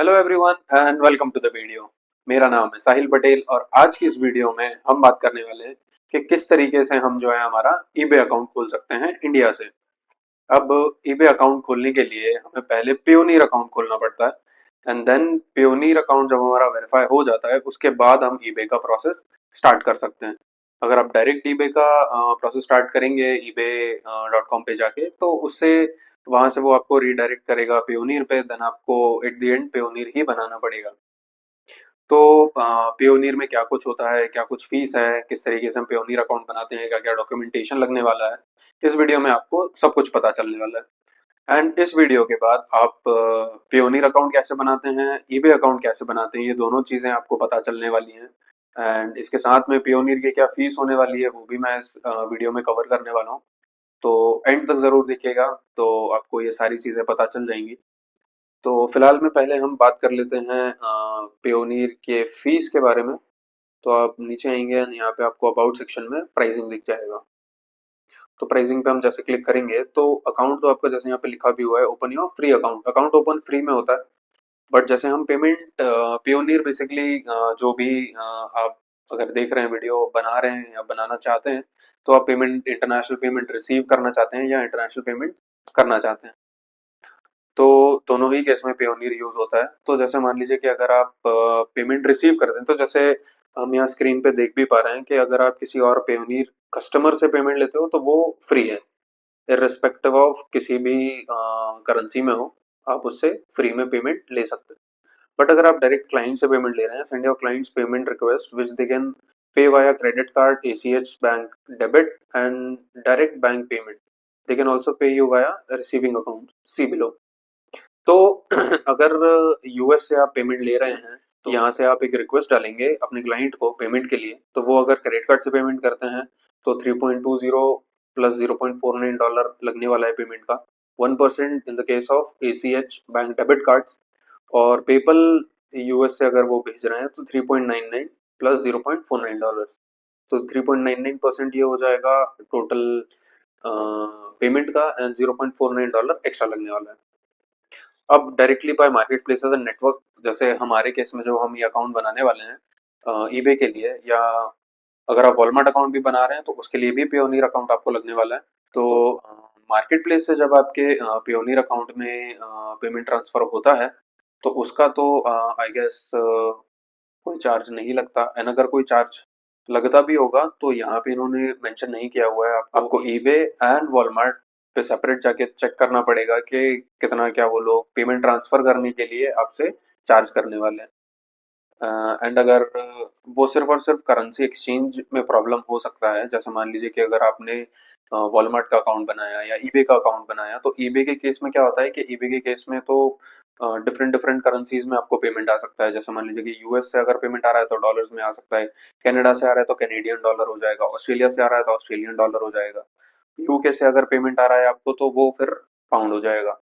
Hello everyone and welcome to the video. मेरा नाम है साहिल पटेल और आज की इस वीडियो में हम बात करने वाले हैं कि किस तरीके से हम जो है हमारा ईबे अकाउंट खोल सकते हैं इंडिया से। अब ईबे अकाउंट खोलने के लिए हमें पहले पियोनीर अकाउंट खोलना पड़ता है एंड देन पियोनीर अकाउंट जब हमारा वेरीफाई हो जाता है उसके बाद हम ईबे का प्रोसेस स्टार्ट कर सकते हैं। अगर आप डायरेक्ट ईबे का प्रोसेस स्टार्ट करेंगे ईबे डॉट कॉम पे जाके तो उससे वहां से वो आपको रीडायरेक्ट करेगा पियोनीर पे, देन आपको एट द एंड पियोनीर ही बनाना पड़ेगा। तो पियोनीर में क्या कुछ होता है, क्या कुछ फीस है, किस तरीके से हम पियोनीर अकाउंट बनाते हैं, क्या क्या डॉक्यूमेंटेशन लगने वाला है, इस वीडियो में आपको सब कुछ पता चलने वाला है। एंड इस वीडियो के बाद आप पियोनीर अकाउंट कैसे बनाते हैं, ईबे अकाउंट कैसे बनाते हैं, ये दोनों चीजें आपको पता चलने वाली हैं। एंड इसके साथ में पियोनीर की क्या फीस होने वाली है वो भी मैं इस वीडियो में कवर करने वाला हूँ। तो एंड तक जरूर देखिएगा, तो आपको ये सारी चीजें पता चल जाएंगी। तो फिलहाल में पहले हम बात कर लेते हैं पेयोनीर के फीस के बारे में। तो आप नीचे आएंगे and यहाँ पे आपको अबाउट सेक्शन में प्राइसिंग दिख जाएगा। तो प्राइसिंग पे हम जैसे क्लिक करेंगे तो अकाउंट तो आपका जैसे यहाँ पे लिखा भी हुआ है open your free account, account open free में होता है। बट जैसे हम पेमेंट पेयोनीर बेसिकली जो भी आप अगर देख रहे हैं वीडियो बना रहे हैं या बनाना चाहते हैं, तो आप पेमेंट इंटरनेशनल पेमेंट रिसीव करना चाहते हैं या इंटरनेशनल पेमेंट करना चाहते हैं, तो दोनों ही केस में पेयोनीर यूज होता है। तो जैसे मान लीजिए कि अगर आप पेमेंट रिसीव करते हैं तो जैसे हम यहाँ स्क्रीन पे देख भी पा रहे हैं कि अगर आप किसी और पेयोनीर कस्टमर से पेमेंट लेते हो तो वो फ्री है, इररिस्पेक्टिव ऑफ किसी भी करेंसी में हो, आप उससे फ्री में पेमेंट ले सकते हैं। बट अगर आप डायरेक्ट क्लाइंट से पेमेंट ले रहे हैं, send your clients payment request which they can pay via credit card, ACH bank debit and direct bank payment, they can also pay you via receiving account, see below. तो अगर US से आप payment ले रहे हैं तो यहाँ से आप एक रिक्वेस्ट डालेंगे अपने क्लाइंट को पेमेंट के लिए, तो वो अगर क्रेडिट कार्ड से पेमेंट करते हैं तो 3.20 प्लस $0.49 लगने वाला है पेमेंट का, 1% in the case of ACH bank debit card. और पेपल यूएस से अगर वो भेज रहे हैं तो 3.99 प्लस $0.49, तो 3.99% ये हो जाएगा टोटल पेमेंट का एंड $0.49 एक्स्ट्रा लगने वाला है। अब directly by market places and network, जैसे हमारे केस में जो हम ये अकाउंट बनाने वाले हैं ईबे के लिए, या अगर आप वॉलमार्ट अकाउंट भी बना रहे हैं तो उसके लिए भी पियोनीर अकाउंट आपको लगने वाला है। तो मार्केट प्लेस से जब आपके पियोनीर अकाउंट में पेमेंट ट्रांसफर होता है तो उसका तो आई गेस कोई चार्ज नहीं लगता, एंड अगर कोई चार्ज लगता भी होगा तो यहाँ पे इन्होंने मेंशन नहीं किया हुआ है। आपको ईबे एंड वॉलमार्ट पे सेपरेट जाके चेक करना पड़ेगा कि कितना क्या वो लोग पेमेंट ट्रांसफर करने के लिए आपसे चार्ज करने वाले हैं। एंड अगर वो सिर्फ और सिर्फ करेंसी एक्सचेंज में प्रॉब्लम हो सकता है, जैसे मान लीजिए कि अगर आपने वॉलमार्ट का अकाउंट बनाया या ईबे का अकाउंट बनाया, तो ईबे के केस में क्या होता है कि ईबे के केस में तो डिफरेंट डिफरेंट करेंसीज में आपको पेमेंट आ सकता है। जैसे मान लीजिए कि यूएस से अगर पेमेंट आ रहा है तो डॉलर्स में आ सकता है, कनाडा से आ रहा है तो कैनेडियन डॉलर हो जाएगा, ऑस्ट्रेलिया से आ रहा है तो ऑस्ट्रेलियन डॉलर हो जाएगा, यूके से अगर पेमेंट आ रहा है आपको तो वो फिर पाउंड हो जाएगा।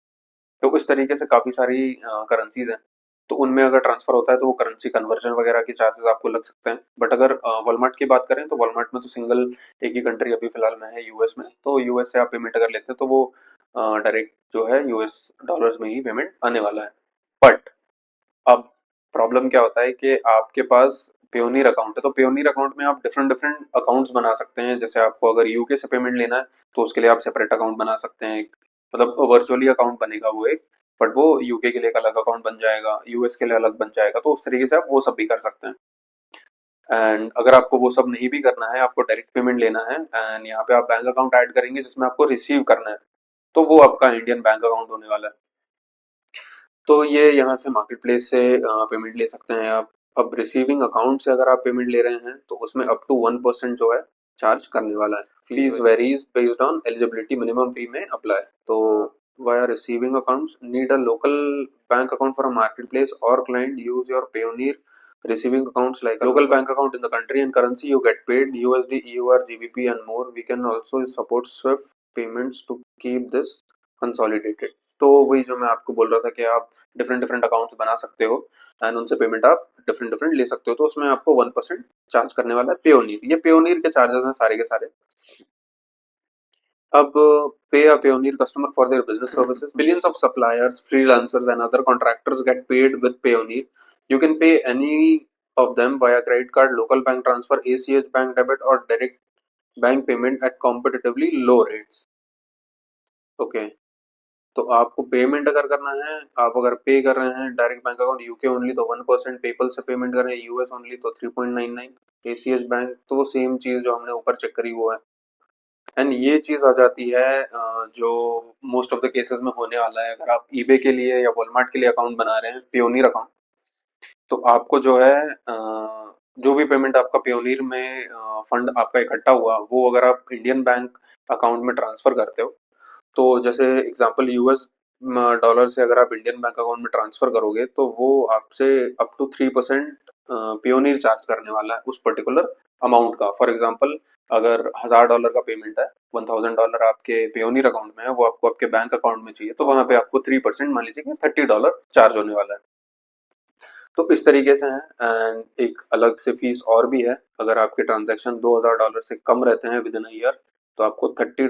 तो इस तरीके से काफ़ी सारी करेंसीज हैं, तो उनमें अगर ट्रांसफर होता है तो वो करेंसी कन्वर्जन वगैरह के चार्जेस आपको लग सकते हैं। बट अगर वॉलमार्ट की बात करें तो वॉलमार्ट में तो सिंगल एक ही कंट्री अभी फिलहाल में है यूएस में, तो यूएस से आप पेमेंट अगर लेते हैं तो वो डायरेक्ट जो है यूएस डॉलर्स में ही पेमेंट आने वाला है। बट अब प्रॉब्लम क्या होता है कि आपके पास पेयोनीर अकाउंट है, तो पेयोनीर अकाउंट में आप डिफरेंट डिफरेंट अकाउंट्स बना सकते हैं। जैसे आपको अगर यूके से पेमेंट लेना है तो उसके लिए आप सेपरेट अकाउंट बना सकते हैं, मतलब वर्चुअली अकाउंट बनेगा वो एक, बट वो यूके के लिए एक अलग अकाउंट बन जाएगा, यूएस के लिए अलग बन जाएगा, तो उस तरीके से आप वो सब भी कर सकते हैं। एंड अगर आपको वो सब नहीं भी करना है, आपको डायरेक्ट पेमेंट लेना है एंड यहाँ पे आप बैंक अकाउंट ऐड करेंगे जिसमें आपको रिसीव करना है, तो वो आपका इंडियन बैंक अकाउंट होने वाला है। तो ये यहाँ से मार्केट प्लेस से पेमेंट ले सकते हैं आप। अब रिसीविंग अकाउंट से अगर आप पेमेंट ले रहे हैं तो उसमें अप टू 1% जो है चार्ज करने वाला है। Fees varies based on eligibility, minimum fee may apply. तो via receiving accounts need a local bank account for a market place और client use your Payoneer receiving accounts like a local bank account in the country and currency you get paid USD, EUR, GBP and more. We can also support SWIFT payments to keep this consolidated. तो वही जो मैं आपको बोल रहा था कि आप डिफरेंट डिफरेंट अकाउंट्स बना सकते हो एंड उनसे पेमेंट आप डिफरेंट डिफरेंट ले सकते हो, तो उसमें आपको 1% चार्ज करने वाला है पेयोनीर। ये पेयोनीर के चार्जेस हैं सारे के सारे। अब pay a Payoneer customer for their business services. Millions of suppliers, freelancers, and other contractors get paid with Payoneer. You can pay any of them via credit card, local bank transfer, ACH bank debit, or direct bank payment at competitively low rates. Okay, तो आपको payment अगर करना है, आप अगर पे कर रहे हैं direct bank account UK only तो 1%, पेपल से पेमेंट कर रहे हैं यूएस ओनली तो 3.99, एसीएच बैंक तो सेम चीज जो हमने ऊपर चेक करी वो है। एंड ये चीज आ जाती है जो मोस्ट ऑफ द केसेस में होने वाला है। अगर आप ईबे के लिए या वॉलमार्ट के लिए अकाउंट बना रहे हैं, पियोनियर अकाउंट, तो आपको जो है जो भी पेमेंट आपका पियोनियर में फंड आपका इकट्ठा हुआ वो अगर आप इंडियन बैंक अकाउंट में ट्रांसफर करते हो, तो जैसे एग्जांपल यूएस डॉलर से अगर आप इंडियन बैंक अकाउंट में ट्रांसफर करोगे तो वो आपसे अप टू 3% पियोनियर चार्ज करने वाला है उस पर्टिकुलर अमाउंट का। फॉर एग्जांपल अगर $1000 का पेमेंट है, $1000 आपके पियोनियर अकाउंट में है, वो आपको आपके बैंक अकाउंट में चाहिए, तो वहां पे आपको 3% मान लीजिए कि $30 चार्ज होने वाला है। तो इस तरीके से है। एंड एक अलग से फीस और भी है, अगर आपके ट्रांजैक्शन $2000 से कम रहते हैं विद इन ईयर तो आपको $30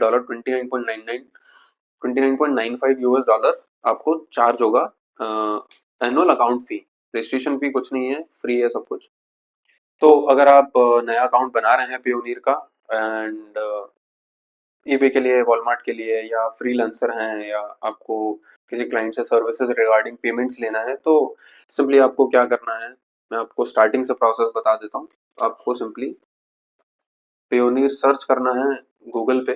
29.95 यूएस डॉलर आपको चार्ज होगा एनुअल अकाउंट फी। रजिस्ट्रेशन फी कुछ नहीं है, फ्री है सब कुछ। तो अगर आप नया अकाउंट बना रहे हैं पियोनियर का एंड ईबे के लिए, वॉलमार्ट के लिए, या फ्रीलांसर हैं, या आपको किसी क्लाइंट से सर्विसेज रिगार्डिंग पेमेंट्स लेना है, तो सिंपली आपको क्या करना है, मैं आपको स्टार्टिंग से प्रोसेस बता देता हूँ। आपको सिंपली पियोनियर सर्च करना है गूगल पे,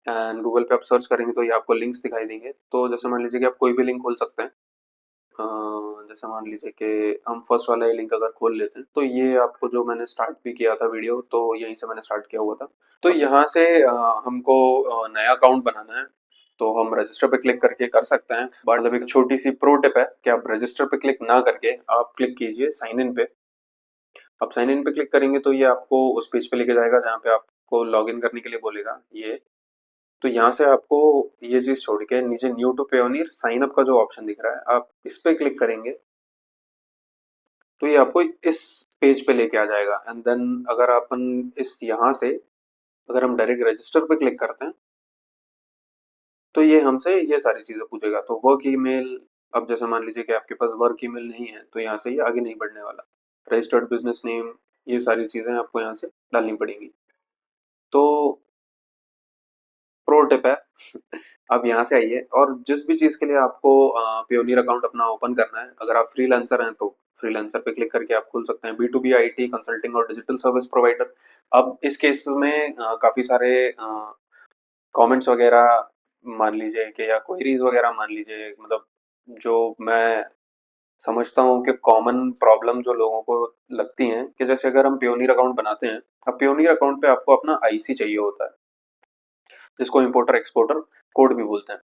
एंड गूगल पे आप सर्च करेंगे तो ये आपको लिंक्स दिखाई देंगे। तो जैसे मान लीजिए कि आप कोई भी लिंक खोल सकते हैं। जैसे मान लीजिए कि हम फर्स्ट वाला ये लिंक अगर खोल लेते हैं, तो ये आपको जो मैंने स्टार्ट भी किया था वीडियो, तो यहीं से मैंने स्टार्ट किया हुआ था। तो यहाँ से हमको नया अकाउंट बनाना है, तो हम रजिस्टर पे क्लिक करके कर सकते हैं। मतलब एक छोटी सी प्रो टिप है कि आप रजिस्टर पे क्लिक ना करके आप क्लिक कीजिए साइन इन पे। आप साइन इन पे क्लिक करेंगे तो ये आपको उस पेज पे लेके जाएगा जहाँ पे आपको लॉग इन करने के लिए बोलेगा ये। तो यहाँ से आपको ये चीज छोड़ के नीचे new to Payoneer sign up का जो ऑप्शन दिख रहा है, आप इस पे क्लिक करेंगे तो ये आपको इस पेज पे लेके आ जाएगा। एंड देन अगर अपन इस यहाँ से अगर हम डायरेक्ट रजिस्टर पे क्लिक करते हैं तो ये हमसे ये सारी चीजें पूछेगा। तो वर्क ईमेल, अब जैसे मान लीजिए कि आपके पास वर्क ईमेल नहीं है तो यहाँ से ये आगे नहीं बढ़ने वाला। रजिस्टर्ड बिजनेस नेम, ये सारी चीजें आपको यहाँ से डालनी पड़ेंगी। तो प्रो टिप है आप यहाँ से आइए, और जिस भी चीज के लिए आपको पियोनियर अकाउंट अपना ओपन करना है, अगर आप फ्रीलांसर हैं तो फ्रीलांसर पे क्लिक करके आप खोल सकते हैं। B to B IT consulting और डिजिटल सर्विस प्रोवाइडर। अब इस केस में काफी सारे कमेंट्स वगैरह मान लीजिए कि, या क्वेरीज वगैरह मान लीजिए, मतलब जो मैं समझता हूँ कि कॉमन प्रॉब्लम जो लोगों को लगती हैं, कि जैसे अगर हम पियोनियर अकाउंट बनाते हैं, अब पियोनियर अकाउंट पे आपको अपना आईसी चाहिए होता है, जिसको इंपोर्टर एक्सपोर्टर कोड भी बोलते हैं।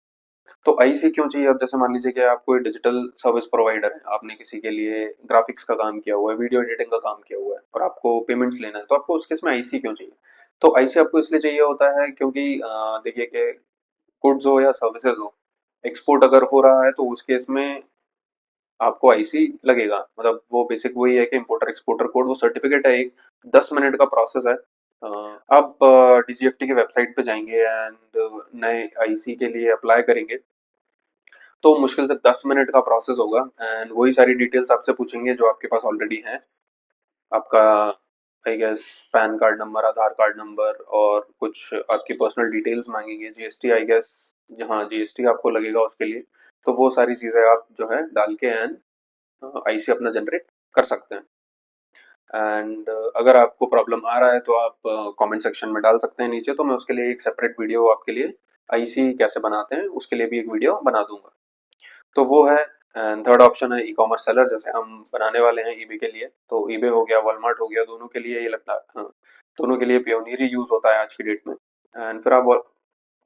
तो आईसी क्यों चाहिए? अब जैसे मान लीजिए कि आप कोई डिजिटल सर्विस प्रोवाइडर है, आपने किसी के लिए ग्राफिक्स का काम किया हुआ है, वीडियो एडिटिंग का काम किया हुआ है, और आपको पेमेंट्स लेना है, तो आपको उस केस में आईसी क्यों चाहिए? तो आईसी आपको इसलिए चाहिए होता है क्योंकि देखिए कि गुड्स हो या सर्विसेज हो, एक्सपोर्ट अगर हो रहा है तो उस केस में आपको आईसी लगेगा। मतलब वो बेसिक वही है कि इंपोर्टर एक्सपोर्टर कोड, वो सर्टिफिकेट है एक, 10 मिनट का प्रोसेस है। आप डीजीएफटी के वेबसाइट पे जाएंगे एंड नए आईसी के लिए अप्लाई करेंगे, तो मुश्किल से 10 मिनट का प्रोसेस होगा। एंड वही सारी डिटेल्स आपसे पूछेंगे जो आपके पास ऑलरेडी है। आपका I guess PAN card number, Aadhaar card number, और कुछ आपकी पर्सनल डिटेल्स मांगेंगे, जीएसटी आई गेस, हाँ जीएसटी आपको लगेगा उसके लिए। तो वो सारी चीज़ें आप जो है डाल के एंड आईसी अपना जनरेट कर सकते हैं। एंड अगर आपको प्रॉब्लम आ रहा है तो आप कमेंट सेक्शन में डाल सकते हैं नीचे, तो मैं उसके लिए एक सेपरेट वीडियो आपके लिए, आईसी कैसे बनाते हैं उसके लिए भी एक वीडियो बना दूंगा। तो वो है। एंड थर्ड ऑप्शन है ई कॉमर्स सेलर, जैसे हम बनाने वाले हैं ईबे के लिए, तो ईबे हो गया, वॉलमार्ट हो गया, दोनों के लिए ये लगता है, हाँ, दोनों के लिए पियोनियर ही यूज होता है आज की डेट में। एंड फिर आप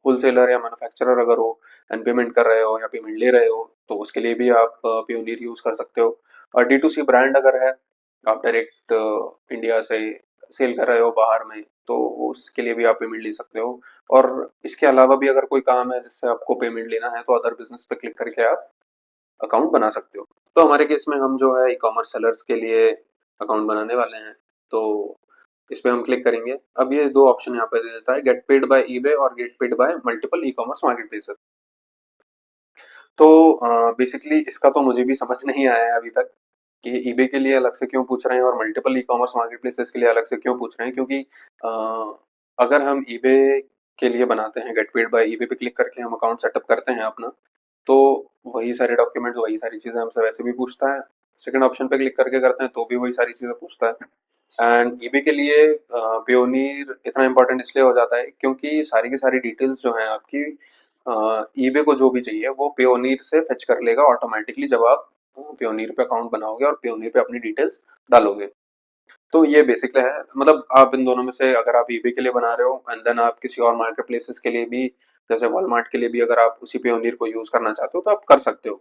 होलसेलर या मैन्युफैक्चरर अगर हो एंड पेमेंट कर रहे हो या पेमेंट ले रहे हो, तो उसके लिए भी आप पियोनियर यूज कर सकते हो। और डी टू सी ब्रांड अगर है, आप डायरेक्ट इंडिया से सेल कर रहे हो बाहर में, तो उसके लिए भी आप पेमेंट ले सकते हो। और इसके अलावा भी अगर कोई काम है जिससे आपको पेमेंट लेना है, तो अदर बिजनेस पे क्लिक करके आप अकाउंट बना सकते हो। तो हमारे केस में हम जो है ई कॉमर्स सेलर्स के लिए अकाउंट बनाने वाले हैं। तो इस पे हम क्लिक करेंगे। अब ये दो ऑप्शन यहाँ पे दे देता है, गेट पेड बाय ईबे और gate paid bye multiple e commerce market places. तो बेसिकली इसका तो मुझे भी समझ नहीं आया है अभी तक कि ईबे के लिए अलग से क्यों पूछ रहे हैं और multiple e commerce market places के लिए अलग से क्यों पूछ रहे हैं, क्योंकि अगर हम ईबे के लिए बनाते हैं, गेट पेड बाय ईबे पे क्लिक करके हम अकाउंट सेटअप करते हैं अपना, तो वही सारे डॉक्यूमेंट्स, वही सारी चीज़ें हमसे वैसे भी पूछता है। सेकंड ऑप्शन पे क्लिक करके करते हैं तो भी वही सारी चीज़ें पूछता है। एंड ईबे के लिए पेयोनीर इतना इंपॉर्टेंट इसलिए हो जाता है क्योंकि सारी की सारी डिटेल्स जो हैं आपकी, ईबे को जो भी चाहिए वो पेयोनीर से फेच कर लेगा ऑटोमेटिकली जब आप पेयोनीर पे अकाउंट बनाओगे और पेयोनीर पे अपनी डिटेल्स डालोगे। तो ये बेसिकली है, मतलब आप इन दोनों में से अगर आप ईबे के लिए बना रहे हो एंड देन आप किसी और मार्केट प्लेसेस के लिए भी, जैसे वॉलमार्ट के लिए भी अगर आप उसी पेयोनीर को यूज करना चाहते हो तो आप कर सकते हो।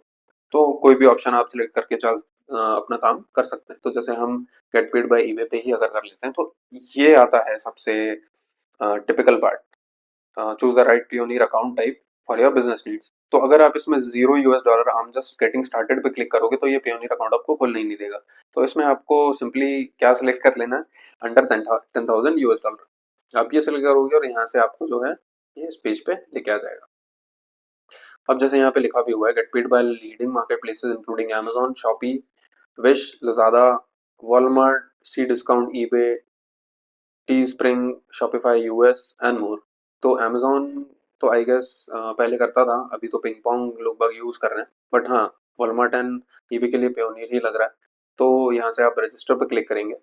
तो कोई भी ऑप्शन आप सिलेक्ट करके अपना काम कर सकते हैं। तो जैसे हम गेट पेड बाय ईबे पे ही अगर कर लेते हैं तो ये आता है सबसे typical part, choose the right pioneer account type for your business needs. तो अगर आप इसमें $0 I am just getting started पे क्लिक करोगे तो ये पियोनियर अकाउंट आपको खोलने ही नहीं देगा। तो इसमें आपको सिंपली क्या सिलेक्ट कर लेना है, अंडर $10,000 आप ये सिलेक्ट करोगे और यहाँ से आपको जो है ये इस पेज पे लेके आ जाएगा। अब जैसे यहाँ पे लिखा भी हुआ है, get paid by leading marketplaces प्लेसेस इंक्लूडिंग Amazon, Shopee, Wish, Lazada, Walmart, C discount, eBay, Teespring, Shopify US and more. तो अमेजोन तो आई गेस पहले करता था, अभी तो पिंग पोंग लोग बाग यूज कर रहे हैं, बट हाँ वॉलमार्ट एंड ईबे के लिए पेयोनियर ही लग रहा है। तो यहाँ से आप रजिस्टर पर क्लिक करेंगे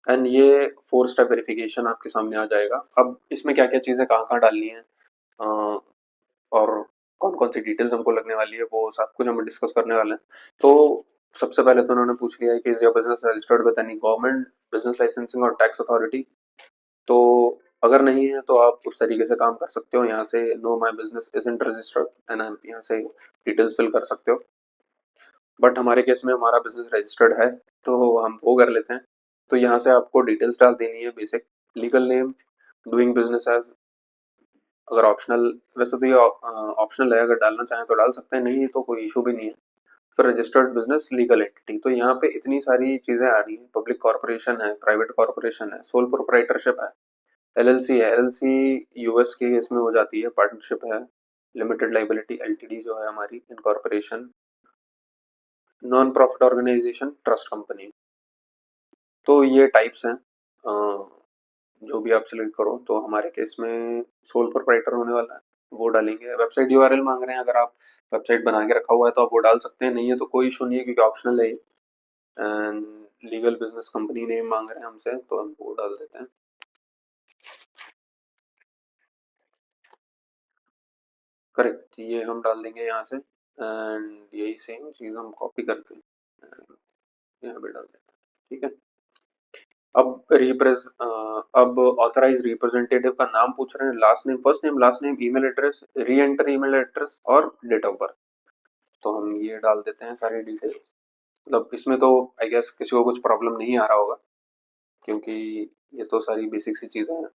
एंड ये 4 स्टेप वेरिफिकेशन आपके सामने आ जाएगा। अब इसमें क्या क्या चीज़ें कहाँ कहाँ डालनी है और कौन कौन सी डिटेल्स हमको लगने वाली है वो सब कुछ हम डिस्कस करने वाले हैं। तो सबसे पहले तो उन्होंने पूछ लिया है कि is your business registered with any government business licensing और टैक्स अथॉरिटी। तो अगर नहीं है तो आप उस तरीके से काम कर सकते हो, यहाँ से know my business isn't registered and आप यहाँ से डिटेल्स फिल कर सकते हो। बट हमारे केस में हमारा बिजनेस रजिस्टर्ड है तो हम वो कर लेते हैं। तो यहाँ से आपको डिटेल्स डाल देनी है, basic legal name, doing business as, अगर ऑप्शनल, वैसे तो ये ऑप्शनल है, अगर डालना चाहें तो डाल सकते हैं, नहीं तो कोई इशू भी नहीं है। फिर रजिस्टर्ड बिजनेस लीगल एंटिटी, तो यहाँ पे इतनी सारी चीज़ें आ रही हैं, पब्लिक कॉर्पोरेशन है, प्राइवेट कॉर्पोरेशन है, सोल प्रोप्राइटरशिप है, एलएलसी है, एलएलसी यूएस के इसमें हो जाती है, पार्टनरशिप है, लिमिटेड लाइबिलिटी एलटीडी जो है हमारी, incorporation, non profit organisation, trust company. तो ये टाइप्स हैं, जो भी आप सिलेक्ट करो। तो हमारे केस में सोल प्रोप्राइटर होने वाला है, वो डालेंगे। वेबसाइट यूआरएल मांग रहे हैं, अगर आप वेबसाइट बना के रखा हुआ है तो आप वो डाल सकते हैं, नहीं है तो कोई इशू नहीं है क्योंकि ऑप्शनल है। And legal business company name मांग रहे हैं हमसे तो हम वो डाल देते हैं। करेक्ट, ये हम डाल देंगे यहाँ से एंड यही सेम चीज़ हम कॉपी करके यहाँ पे डाल देते हैं, ठीक है। अब ऑथराइज रिप्रेजेंटेटिव का नाम पूछ रहे हैं, last name, first name, last name, email address, री एंटर ईमेल एड्रेस और डेट ऑफ बर्थ। तो हम ये डाल देते हैं सारी डिटेल्स। मतलब इसमें तो आई गेस किसी को कुछ प्रॉब्लम नहीं आ रहा होगा क्योंकि ये तो सारी बेसिक सी चीज़ें हैं।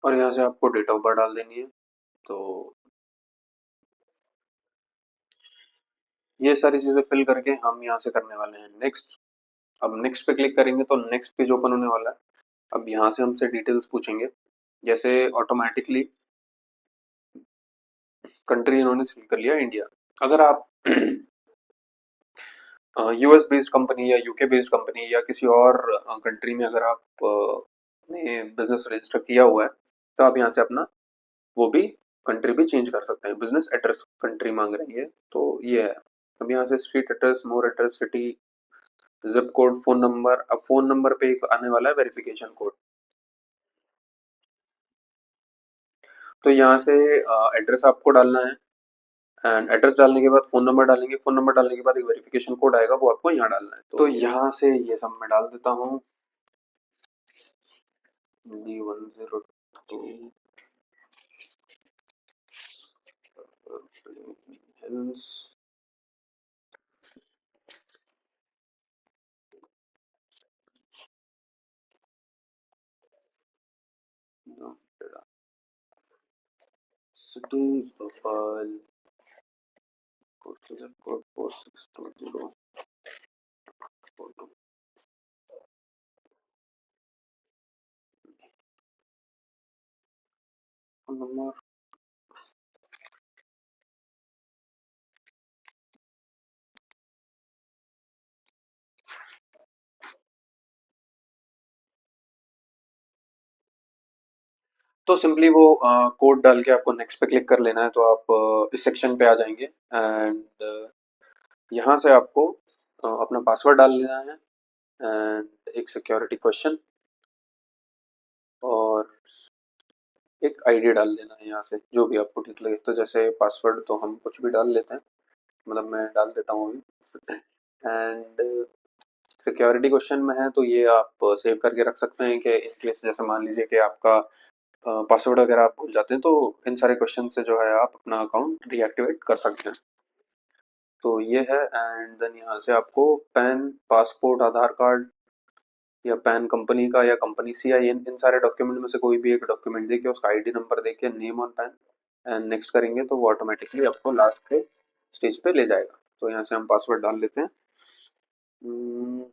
और यहाँ से आपको डेट ऑफ बर्थ डाल देनी है। तो ये सारी चीज़ें फिल करके हम यहाँ से करने वाले हैं नेक्स्ट। अब नेक्स्ट पे क्लिक करेंगे तो नेक्स्ट पेज ओपन होने वाला है। अब यहाँ से हमसे डिटेल्स पूछेंगे, जैसे ऑटोमेटिकली कंट्री इन्होंने सिलेक्ट कर लिया इंडिया। अगर आप यूएस बेस्ड कंपनी या यूके बेस्ड कंपनी या किसी और कंट्री में अगर आप ने बिजनेस रजिस्टर किया हुआ है तो आप यहाँ से अपना वो भी कंट्री भी चेंज कर सकते हैं। बिजनेस एड्रेस कंट्री मांग रही है तो ये है। अब यहाँ से street address, more address, city, zip code, phone number. अब फोन नंबर पे एक आने वाला है वेरिफिकेशन कोड। तो यहाँ से एड्रेस आपको डालना है एंड एड्रेस डालने के बाद फ़ोन नंबर डालेंगे, फ़ोन नंबर डालने के बाद एक वेरिफिकेशन कोड आएगा, वो आपको यहाँ डालना है। तो यहाँ से ये सब मैं डाल देता हूँ, D102 hills. City Bhopal, code 4620, photo number. तो सिंपली वो कोड डाल के आपको नेक्स्ट पे क्लिक कर लेना है, तो आप इस सेक्शन पे आ जाएंगे एंड यहाँ से आपको अपना पासवर्ड डाल लेना है एंड एक सिक्योरिटी क्वेश्चन और एक आईडी डाल देना है यहाँ से, जो भी आपको ठीक लगे। तो जैसे पासवर्ड तो हम कुछ भी डाल लेते हैं, मतलब मैं डाल देता हूँ अभी। एंड सिक्योरिटी क्वेश्चन में है तो ये आप सेव करके रख सकते हैं कि इन केस जैसे मान लीजिए कि आपका पासवर्ड वगैरह आप भूल जाते हैं, तो इन सारे क्वेश्चन से जो है आप अपना अकाउंट रीएक्टिवेट कर सकते हैं। तो ये है एंड देन यहाँ से आपको पैन, पासपोर्ट, आधार कार्ड या पैन कंपनी का या कंपनी CIN, इन सारे डॉक्यूमेंट में से कोई भी एक डॉक्यूमेंट देके उसका आईडी नंबर देके name on pan and next करेंगे तो वो ऑटोमेटिकली आपको लास्ट पे स्टेज पे ले जाएगा। तो यहाँ से हम पासवर्ड डाल लेते हैं। हम्म,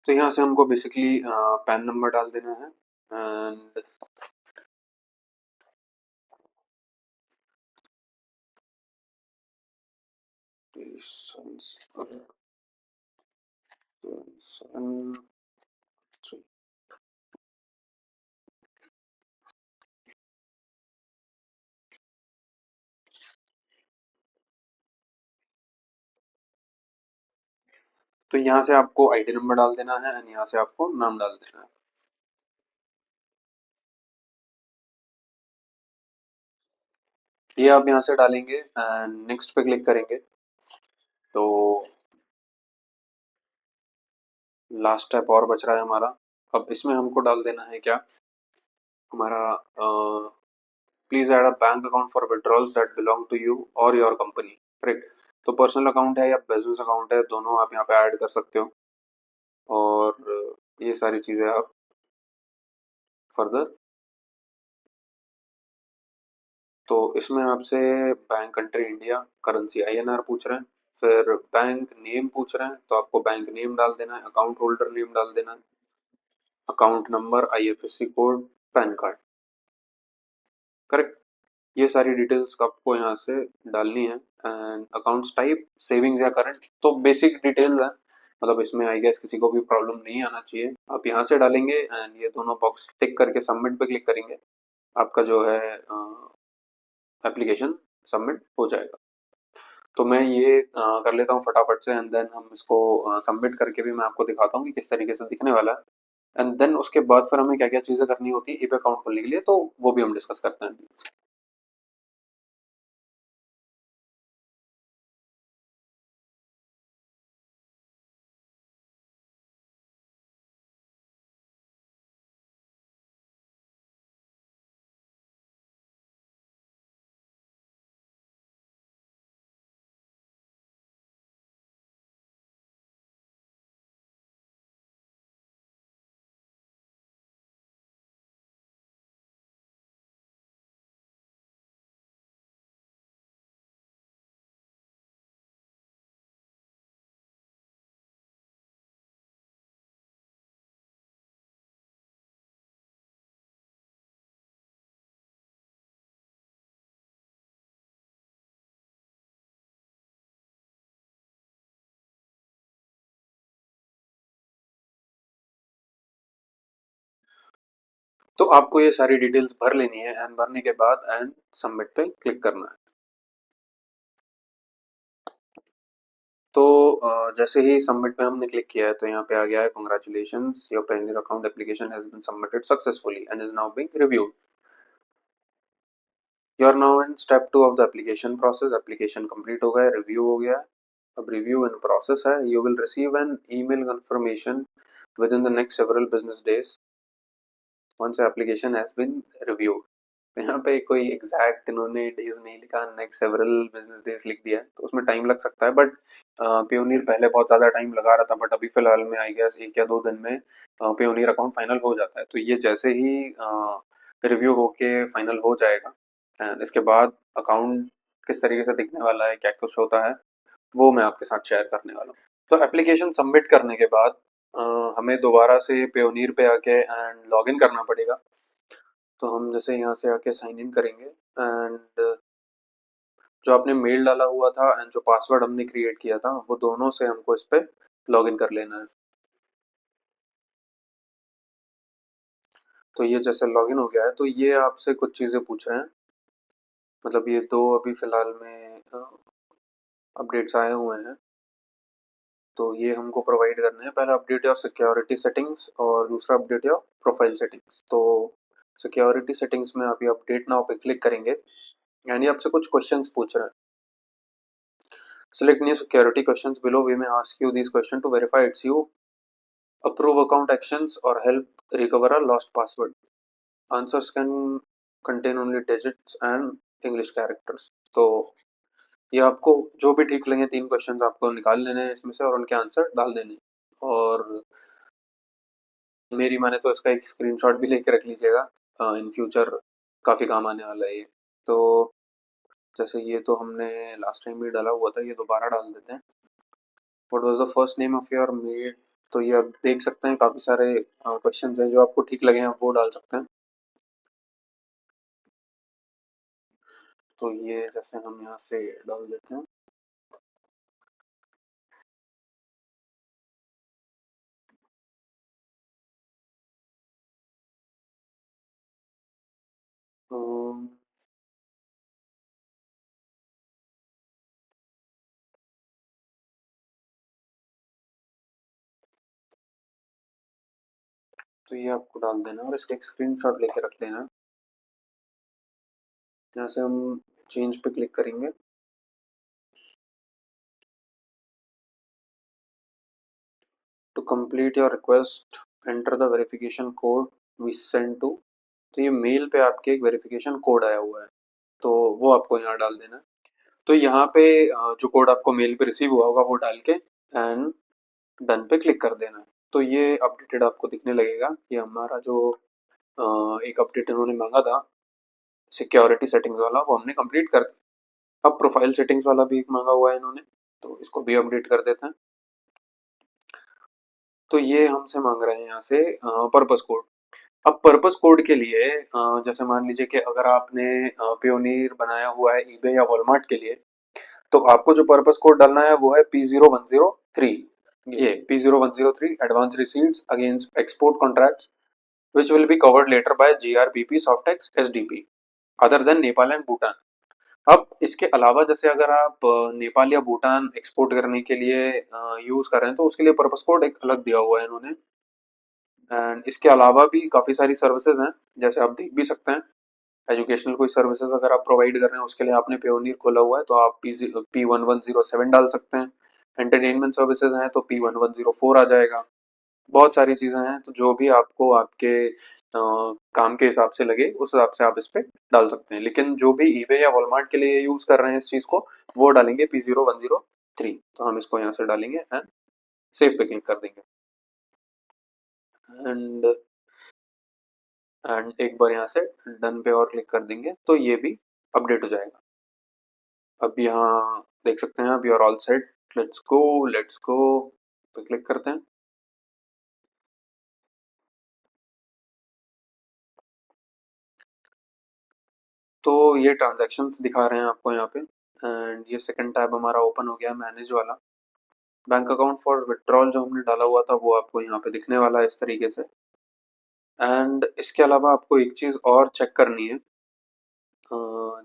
तो यहाँ से हमको बेसिकली पैन नंबर डाल देना है एंड तो यहाँ से आपको आईडी नंबर डाल देना है एंड यहाँ से आपको नाम डाल देना है। ये आप यहाँ से डालेंगे एंड नेक्स्ट पे क्लिक करेंगे तो लास्ट स्टेप और बच रहा है हमारा। अब इसमें हमको डाल देना है क्या, हमारा please add a bank account for withdrawals that belong to you और योर कंपनी। करेक्ट। तो पर्सनल अकाउंट है या बिजनेस अकाउंट है, दोनों आप यहाँ पे ऐड कर सकते हो और ये सारी चीज़ें आप फर्दर। तो इसमें आपसे bank country India, currency INR पूछ रहे हैं, फिर बैंक नेम पूछ रहे हैं तो आपको बैंक नेम डाल देना है, अकाउंट होल्डर नेम डाल देना है, account number, IFSC code, pan card. Correct. ये सारी डिटेल्स आपको यहाँ से डालनी है एंड अकाउंट्स टाइप सेविंग्स या करंट, तो बेसिक डिटेल्स है, मतलब इसमें आई गेस किसी को भी प्रॉब्लम नहीं आना चाहिए। आप यहाँ से डालेंगे एंड ये दोनों बॉक्स टिक करके सबमिट पे क्लिक करेंगे, आपका जो है एप्लीकेशन सबमिट हो जाएगा। तो मैं ये कर लेता हूँ फटाफट से एंड देन हम इसको सबमिट करके भी मैं आपको दिखाता हूँ कि किस तरीके से दिखने वाला है एंड देन उसके बाद फिर हमें क्या क्या चीज़ें करनी होती है ईबे अकाउंट खोलने के लिए, तो वो भी हम डिस्कस करते हैं। तो आपको ये सारी डिटेल्स भर लेनी है एंड भरने के बाद एंड सबमिट पे क्लिक करना है। तो जैसे ही सबमिट पे हमने क्लिक किया है तो यहाँ पे आ गया है congratulations your Payoneer account application has been submitted successfully and is now being reviewed. You are now in step 2 of the application process. Application complete हो गया है, रिव्यू हो गया है, अब रिव्यू इन प्रोसेस है। You will receive an email confirmation within the next several business days once application has been reviewed. यहाँ पे कोई एग्जैक्ट इन्होंने डेज नहीं लिखा, नेक्स्ट सेवरल बिजनेस डेज लिख दिया है, तो उसमें टाइम लग सकता है। बट पेयोनियर पहले बहुत ज़्यादा टाइम लगा रहा था, बट अभी फिलहाल में आई गेस 1 या 2 दिन में पेयोनियर अकाउंट फाइनल हो जाता है। तो ये जैसे ही रिव्यू होके फाइनल हो जाएगा एंड इसके बाद अकाउंट किस तरीके से दिखने वाला है, क्या कुछ होता है, वो मैं आपके साथ शेयर करने वाला हूँ। तो एप्लीकेशन सबमिट करने के बाद हमें दोबारा से पेयोनियर पे आके एंड लॉगिन करना पड़ेगा। तो हम जैसे यहाँ से आके साइन इन करेंगे एंड जो आपने मेल डाला हुआ था एंड जो पासवर्ड हमने क्रिएट किया था वो दोनों से हमको इस पे लॉगिन कर लेना है। तो ये जैसे लॉगिन हो गया है तो ये आपसे कुछ चीज़ें पूछ रहे हैं, मतलब ये दो अभी फिलहाल में अपडेट्स आए हुए हैं, तो ये हमको प्रोवाइड करने हैं। पहला अपडेट योर सिक्योरिटी सेटिंग्स और दूसरा अपडेट योर प्रोफाइल सेटिंग्स। तो सिक्योरिटी सेटिंग्स में आप ये अपडेट नाउ पे क्लिक करेंगे यानी आपसे कुछ क्वेश्चंस पूछ रहे हैं। Select new security questions below. We may ask you these questions to verify it's you, approve account actions, or help recover a lost password. Answers can contain only digits and English characters. तो ये आपको जो भी ठीक लगे 3 questions आपको निकाल लेने हैं इसमें से और उनके आंसर डाल देने हैं। और मेरी माने तो इसका एक स्क्रीनशॉट भी लेके रख लीजिएगा, इन फ्यूचर काफ़ी काम आने वाला है ये। तो जैसे ये तो हमने लास्ट टाइम भी डाला हुआ था, ये दोबारा डाल देते हैं। What was the first name of your made. तो ये आप देख सकते हैं काफ़ी सारे क्वेश्चंस हैं, जो आपको ठीक लगे आप वो डाल सकते हैं। तो ये जैसे हम यहाँ से डाल देते हैं। अम, तो ये आपको डाल देना और इसका एक स्क्रीनशॉट लेके रख लेना। यहाँ से हम चेंज पे क्लिक करेंगे। To complete your request enter the verification code we send to. तो ये मेल पे आपके एक वेरिफिकेशन कोड आया हुआ है, तो वो आपको यहाँ डाल देना है। तो यहाँ पे जो कोड आपको मेल पे रिसीव हुआ होगा वो डाल के एंड डन पे क्लिक कर देना है। तो ये अपडेटेड आपको दिखने लगेगा। ये हमारा जो एक अपडेट इन्होंने मांगा था सिक्योरिटी सेटिंग्स वाला, वो हमने कंप्लीट कर दिया। अब प्रोफाइल सेटिंग्स वाला भी एक मांगा हुआ है इन्होंने, तो इसको भी अपडेट कर देते हैं। तो ये हमसे मांग रहे हैं यहाँ से पर्पस कोड। अब पर्पस कोड के लिए जैसे मान लीजिए कि अगर आपने पियोनियर बनाया हुआ है ईबे या वॉलमार्ट के लिए, तो आपको जो पर्पस कोड डालना है वो है P0103। ये P0103 advance receipts against export contracts which will be covered later by GRPP Softex SDP other than Nepal and Bhutan. अब इसके अलावा जैसे अगर आप नेपाल या भूटान एक्सपोर्ट करने के लिए यूज कर रहे हैं तो उसके लिए पर्पस कोड एक अलग दिया हुआ है इन्होंने। एंड इसके अलावा भी काफ़ी सारी सर्विसेज हैं, जैसे आप देख भी सकते हैं। एजुकेशनल कोई सर्विसेज अगर आप प्रोवाइड कर रहे हैं उसके लिए आपने पेयोनियर खोला हुआ है तो आप P1107 डाल सकते हैं। एंटरटेनमेंट सर्विसेज हैं तो P1104 आ जाएगा। बहुत सारी चीज़ें हैं, तो जो भी आपको आपके काम के हिसाब से लगे उस हिसाब से आप इस पे डाल सकते हैं। लेकिन जो भी ईबे या वॉलमार्ट के लिए यूज़ कर रहे हैं इस चीज़ को, वो डालेंगे P0103। तो हम इसको यहाँ से डालेंगे एंड सेव पे क्लिक कर देंगे। एंड एक बार यहाँ से डन पे और क्लिक कर देंगे तो ये भी अपडेट हो जाएगा। अब यहाँ देख सकते हैं, अब you are all set, let's go पे क्लिक करते हैं। तो ये ट्रांजैक्शंस दिखा रहे हैं आपको यहाँ पे एंड ये सेकंड टैब हमारा ओपन हो गया मैनेज वाला। बैंक अकाउंट फॉर विड्रॉल जो हमने डाला हुआ था वो आपको यहाँ पे दिखने वाला है इस तरीके से। एंड इसके अलावा आपको एक चीज़ और चेक करनी है।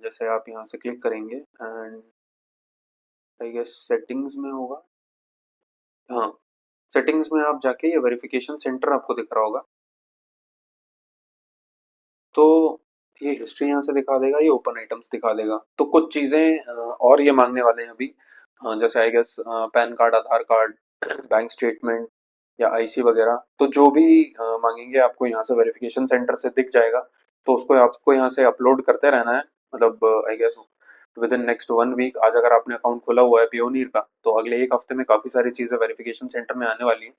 जैसे आप यहाँ से क्लिक करेंगे एंड आई गेस सेटिंग्स में होगा। हाँ, सेटिंग्स में आप जाके ये वेरिफिकेशन सेंटर आपको दिख रहा होगा। तो ये हिस्ट्री यहाँ से दिखा देगा, ये ओपन आइटम्स दिखा देगा। तो कुछ चीज़ें और ये मांगने वाले हैं अभी। जैसे I guess PAN card, Aadhaar card, bank statement या आईसी वगैरह। तो जो भी मांगेंगे आपको यहाँ से वेरिफिकेशन सेंटर से दिख जाएगा। तो उसको आपको यहाँ से अपलोड करते रहना है। मतलब I guess within next 1 week, आज अगर आपने अकाउंट खोला हुआ है पियोनीर का, तो अगले एक हफ्ते में काफ़ी सारी चीज़ें वेरिफिकेशन सेंटर में आने वाली हैं।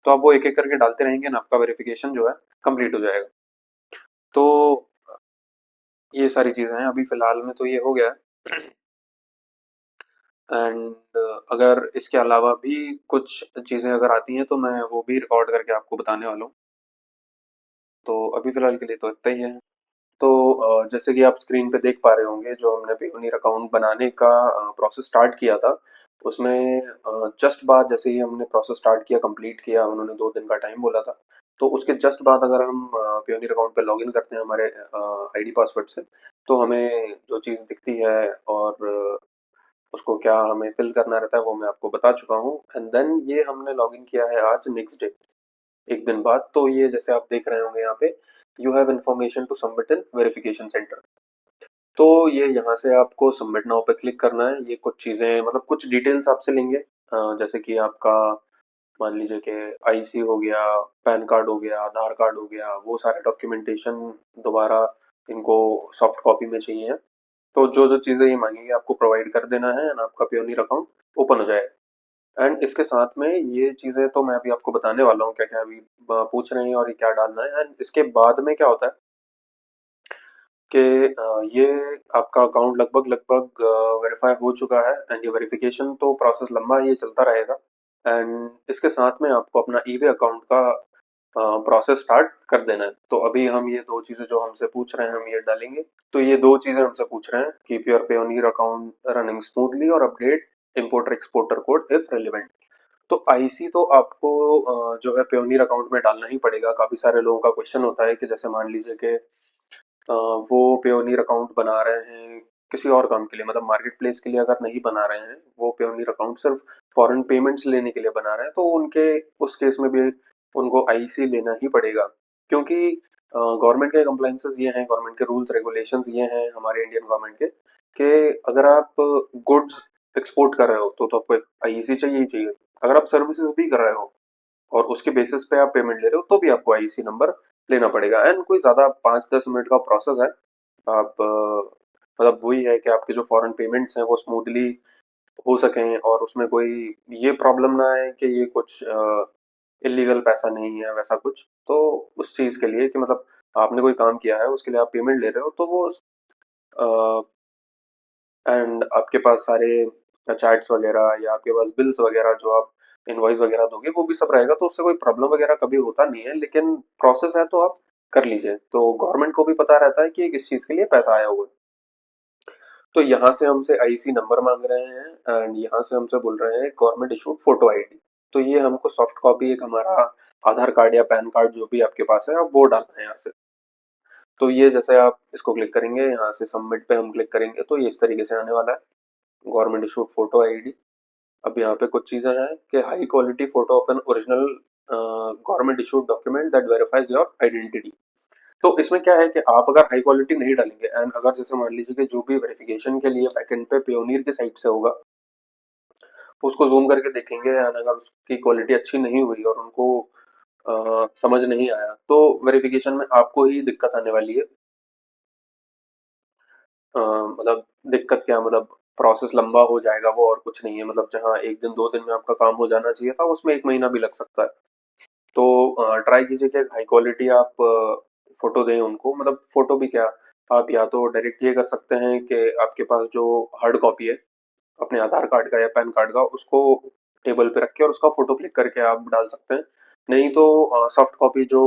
तो आप वो एक एक करके डालते रहेंगे ना, आपका वेरिफिकेशन जो है कंप्लीट हो जाएगा। तो ये सारी चीज़ें हैं, अभी फ़िलहाल में तो ये हो गया है। एंड अगर इसके अलावा भी कुछ चीज़ें अगर आती हैं तो मैं वो भी रिकॉर्ड करके आपको बताने वाला हूँ। तो अभी फ़िलहाल के लिए तो इतना ही है। तो जैसे कि आप स्क्रीन पे देख पा रहे होंगे, जो हमने पियोनियर अकाउंट बनाने का प्रोसेस स्टार्ट किया था, उसमें जस्ट बाद जैसे ही हमने प्रोसेस स्टार्ट किया, कंप्लीट किया, उन्होंने 2 दिन का टाइम बोला था। तो उसके जस्ट बाद अगर हम पियोनियर अकाउंट पे लॉगिन करते हैं हमारे आईडी पासवर्ड से, तो हमें जो चीज़ दिखती है और उसको क्या हमें फिल करना रहता है वो मैं आपको बता चुका हूँ। एंड देन ये हमने लॉगिन किया है आज नेक्स्ट डे, एक दिन बाद। तो ये जैसे आप देख रहे होंगे यहाँ पे, you have information to submit in verification centre. तो ये यहाँ से आपको सबमिट नाउ पे क्लिक करना है। ये कुछ चीज़ें मतलब कुछ डिटेल्स आपसे लेंगे, जैसे कि आपका मान लीजिए कि आईसी हो गया, पैन कार्ड हो गया, आधार कार्ड हो गया, वो सारे डॉक्यूमेंटेशन दोबारा इनको सॉफ्ट कॉपी में चाहिए। तो जो जो चीज़ें ये मांगेंगे आपको प्रोवाइड कर देना है एंड आपका पियोनियर अकाउंट ओपन हो जाएगा। एंड इसके साथ में ये चीज़ें तो मैं अभी आपको बताने वाला हूँ क्या क्या अभी पूछ रहे हैं और ये क्या डालना है। एंड इसके बाद में क्या होता है कि ये आपका अकाउंट लगभग लगभग वेरीफाई हो चुका है। एंड ये वेरिफिकेशन तो प्रोसेस लंबा है, ये चलता रहेगा। एंड इसके साथ में आपको अपना ईबे अकाउंट का प्रोसेस स्टार्ट कर देना है। तो अभी हम ये दो चीज़ें जो हमसे पूछ रहे हैं हम ये डालेंगे। तो ये दो चीज़ें हमसे पूछ रहे हैं, keep your Payoneer account running smoothly और update importer exporter code if relevant. तो आईसी तो आपको जो है पेयोनियर अकाउंट में डालना ही पड़ेगा। काफ़ी सारे लोगों का क्वेश्चन होता है कि जैसे मान लीजिए कि वो पेयोनियर अकाउंट बना रहे हैं किसी और काम के लिए, मतलब मार्केट प्लेस के लिए अगर नहीं बना रहे हैं, वो पेयोनियर अकाउंट सिर्फ फॉरेन पेमेंट्स लेने के लिए बना रहे हैं, तो उनके उस केस में भी उनको आईसी लेना ही पड़ेगा। क्योंकि गवर्नमेंट के कंप्लाइंसेस ये हैं, गवर्नमेंट के रूल्स रेगुलेशंस ये हैं हमारे इंडियन गवर्नमेंट के, कि अगर आप गुड्स एक्सपोर्ट कर रहे हो तो आपको आईसी चाहिए ही चाहिए। अगर आप सर्विसेज भी कर रहे हो और उसके बेसिस पे आप पेमेंट ले रहे हो तो भी आपको आईसी नंबर लेना पड़ेगा। एंड कोई ज़्यादा 5-10 मिनट का प्रोसेस है। आप मतलब वही है कि आपके जो फॉरेन पेमेंट्स हैं वो स्मूथली हो सकें और उसमें कोई ये प्रॉब्लम ना आए कि ये कुछ इलीगल पैसा नहीं है वैसा कुछ। तो उस चीज़ के लिए कि मतलब आपने कोई काम किया है उसके लिए आप पेमेंट ले रहे हो, तो वो एंड आपके पास सारे चैट्स वगैरह या आपके पास बिल्स वगैरह जो आप इनवॉइस वगैरह दोगे वो भी सब रहेगा। तो उससे कोई प्रॉब्लम वगैरह कभी होता नहीं है, लेकिन प्रोसेस है तो आप कर लीजिए। तो गवर्नमेंट को भी पता रहता है कि किस चीज़ के लिए पैसा आया हुआ है। तो यहाँ से हमसे आईसी नंबर मांग रहे हैं एंड यहाँ से हमसे बोल रहे हैं गवर्नमेंट इशूड फोटो आईडी। तो ये हमको सॉफ्ट कॉपी एक हमारा आधार कार्ड या पैन कार्ड जो भी आपके पास है आप वो डालना है यहाँ से। तो ये जैसे आप इसको क्लिक करेंगे, यहाँ से सबमिट पे हम क्लिक करेंगे तो ये इस तरीके से आने वाला है, गवर्नमेंट इशूड फोटो आईडी। अब यहाँ पे कुछ चीज़ें हैं कि high quality photo of an original government issued document that verifies your identity. तो इसमें क्या है कि आप अगर हाई क्वालिटी नहीं डालेंगे एंड अगर जैसे मान लीजिए कि जो भी वेरिफिकेशन के लिए बैकएंड पे पेयोनियर की साइट से होगा, उसको जूम करके देखेंगे एंड अगर उसकी क्वालिटी अच्छी नहीं हुई और उनको समझ नहीं आया, तो वेरिफिकेशन में आपको ही दिक्कत आने वाली है। मतलब दिक्कत क्या, मतलब प्रोसेस लंबा हो जाएगा, वो और कुछ नहीं है। मतलब जहाँ एक दिन 2 दिन में आपका काम हो जाना चाहिए था उसमें 1 महीना भी लग सकता है। तो ट्राई कीजिए कि हाई क्वालिटी आप फोटो दें उनको। मतलब फोटो भी क्या, आप या तो डायरेक्ट ये कर सकते हैं कि आपके पास जो हार्ड कॉपी है अपने आधार कार्ड का या पैन कार्ड का, उसको टेबल पे रख के और उसका फोटो क्लिक करके आप डाल सकते हैं। नहीं तो सॉफ्ट कॉपी जो